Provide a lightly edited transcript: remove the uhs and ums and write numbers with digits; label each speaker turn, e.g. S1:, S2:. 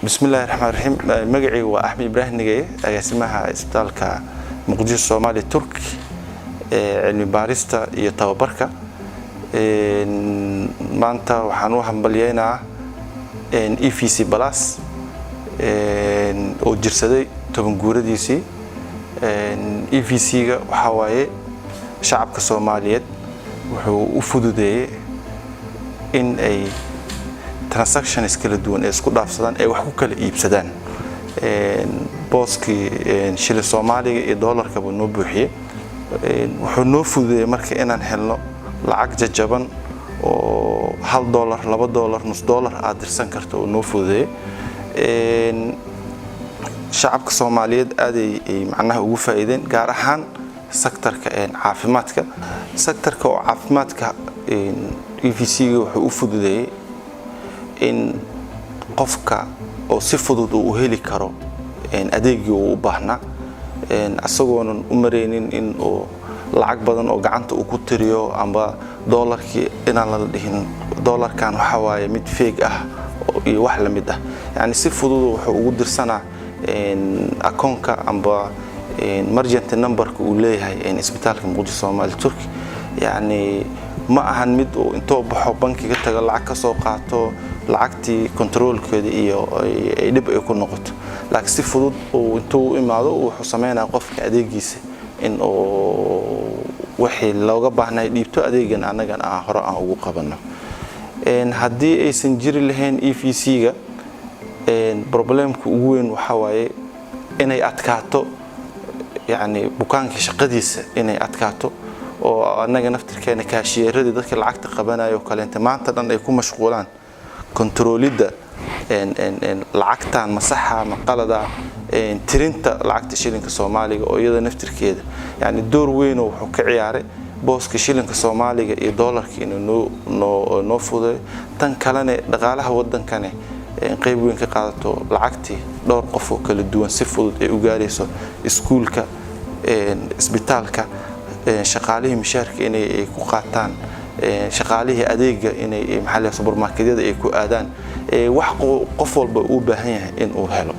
S1: بسم الله الرحمن الرحيم مقعي وأحمد إبراهيم نجاي اسمها إسبتالك مقدس الصومالي ترك علمي باريستا يتوبركة maanta waxaan u hambalyeynaa EFC Plus oo jirsaday 10 guuradiisii EFC-ga waxa waaye shacabka Soomaaliyeed wuxuu u fududeeyay in ay transactions kala duwan isku dhaafsadaan ay wax ku kala iibsadaan booski shilin Soomaaliga iyo dollarka buu noo buuxiyay wuxuu noo fududeeyay marka inaan helno lacag jajaban oo $1 $2 nus dollar aad dirsan karto oo noo fududeeyay shacabka Soomaaliyeed aad ay macnaha ugu faa'iideen gaar ahaan sektorka caafimaadka sektorka oo caafimaadka EFC-ga wuxuu u fududeeyay in qofka oo si fudud u heli karo adeegii uu u baahnaa asagoonan u mareynin in oo lacag badan oo gacanta uu ku tiriyo amba dollarkii inaan la dhihin dollarkan waxa waaye mid fake ah iyo wax la mid ah yani si fudud wuxuu ugu dirsanaa akoonka amba emergency number-ka uu leeyahay isbitaalka Muqdisho Soomaali Turki yani ma ahan mid oo inta baxo bankiga taga lacag ka soo qaato lacagtii control-keeda iyo ay dib ay ku noqoto laakiin si fudud oo intuu imaado wuxuu sameeynaa qofka adeegiisa in oo wixii looga baahnay dhiibto adeegan anagan hore aan ugu qabano haddii aysan jiri lahayn EFC-ga problemka ugu weyn waxa waaye inay adkaato yani bukaanka shaqadiisa inay adkaato oo anaga naftirkeena kaashiyeeradii dadka lacagta qabanayo kale inta maanta dhan ay ku mashquulaan controlida lacagtan masaxa maqalada tirinta lacagta shilinka Soomaaliga oo iyada naftirkeeda yani door weyn oo wuxuu ka ciyaaray booska shilinka Soomaaliga iyo dollarka inuu noo fuday tan kalena dhaqaalaha wadankana qayb weyn ka qaadato lacagtii dhowr qof oo kala duwan si fudud ay u gaarayso iskuulka isbitaalka shaqaalihii mishaarka inay ku qaataan shaqaalihii adeega inay maxalliga supermarketyada ay ku aadaan wax qof walba u baahan yahay in uu helo